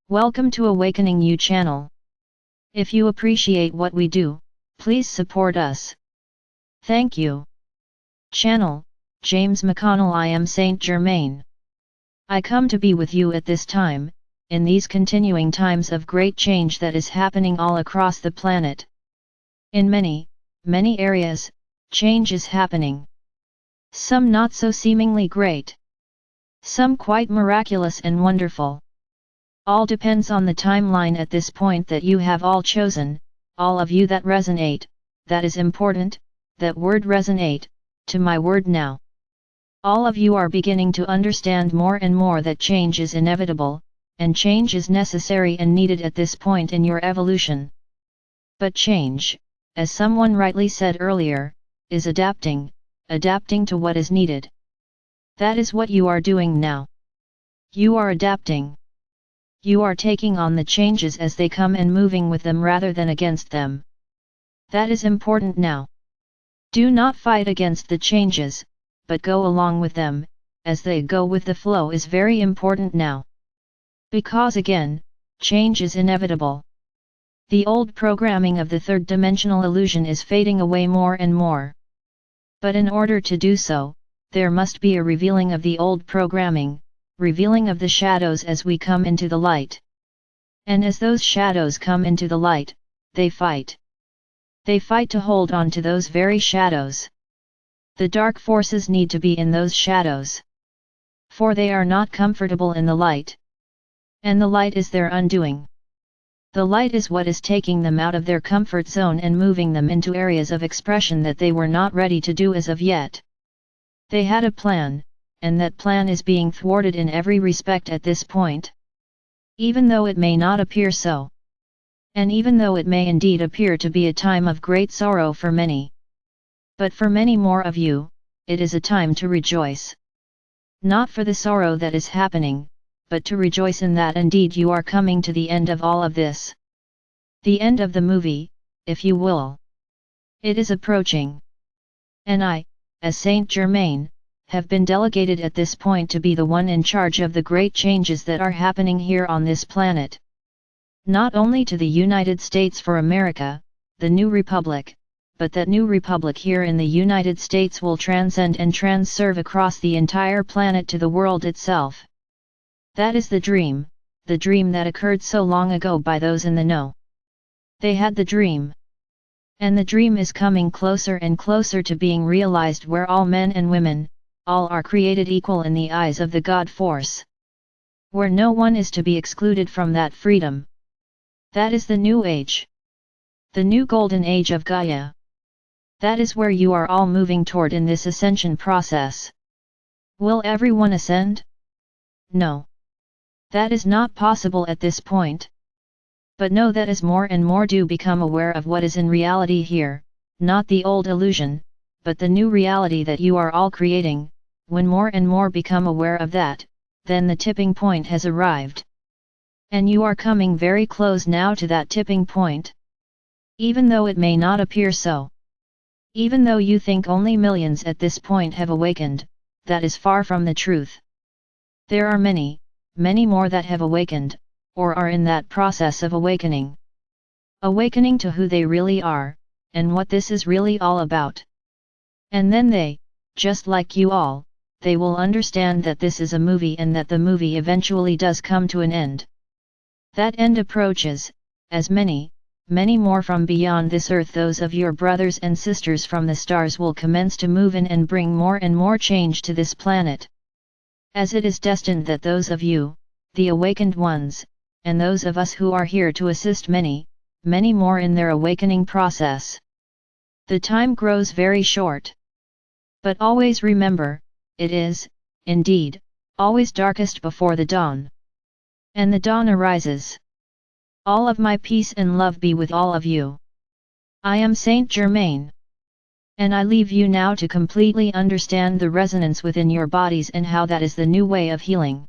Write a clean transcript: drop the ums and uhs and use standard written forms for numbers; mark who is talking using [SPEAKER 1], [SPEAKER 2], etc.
[SPEAKER 1] Welcome to Awakening You channel. If you appreciate what we do, please support us. Thank you. Channel, James McConnell. I am Saint Germain. I come to be with you at this time, in these continuing times of great change that is happening all across the planet. In many, many areas, change is happening. Some not so seemingly great. Some quite miraculous and wonderful. All depends on the timeline at this point that you have all chosen, all of you that resonate, that is important, that word resonate, to my word now. All of you are beginning to understand more and more that change is inevitable, and change is necessary and needed at this point in your evolution. But change, as someone rightly said earlier, is adapting to what is needed. That is what you are doing now. You are adapting. You are taking on the changes as they come and moving with them rather than against them. That is important now. Do not fight against the changes, but go along with them, as they go with the flow is very important now. Because again, change is inevitable. The old programming of the third-dimensional illusion is fading away more and more. But in order to do so, there must be a revealing of the old programming, revealing of the shadows as we come into the light. And as those shadows come into the light, they fight. They fight to hold on to those very shadows. The dark forces need to be in those shadows. For they are not comfortable in the light. And the light is their undoing. The light is what is taking them out of their comfort zone and moving them into areas of expression that they were not ready to do as of yet. They had a plan, and that plan is being thwarted in every respect at this point. Even though it may not appear so. And even though it may indeed appear to be a time of great sorrow for many. But for many more of you, it is a time to rejoice. Not for the sorrow that is happening, but to rejoice in that indeed you are coming to the end of all of this. The end of the movie, if you will. It is approaching. And I, as Saint Germain, have been delegated at this point to be the one in charge of the great changes that are happening here on this planet. Not only to the United States for America, the new republic, but that new republic here in the United States will transcend and transserve across the entire planet to the world itself. That is the dream that occurred so long ago by those in the know. They had the dream. And the dream is coming closer and closer to being realized, where all men and women, all are created equal in the eyes of the God force. Where no one is to be excluded from that freedom. That is the new age. The new golden age of Gaia. That is where you are all moving toward in this ascension process. Will everyone ascend? No. That is not possible at this point. But know that as more and more do become aware of what is in reality here, not the old illusion, but the new reality that you are all creating, when more and more become aware of that, then the tipping point has arrived. And you are coming very close now to that tipping point. Even though it may not appear so. Even though you think only millions at this point have awakened, that is far from the truth. There are many, many more that have awakened, or are in that process of awakening. Awakening to who they really are, and what this is really all about. And then they, just like you all, they will understand that this is a movie and that the movie eventually does come to an end. That end approaches, as many, many more from beyond this earth, those of your brothers and sisters from the stars, will commence to move in and bring more and more change to this planet. As it is destined that those of you, the awakened ones, and those of us who are here to assist many, many more in their awakening process. The time grows very short. But always remember, it is, indeed, always darkest before the dawn. And the dawn arises. All of my peace and love be with all of you. I am Saint Germain. And I leave you now to completely understand the resonance within your bodies and how that is the new way of healing.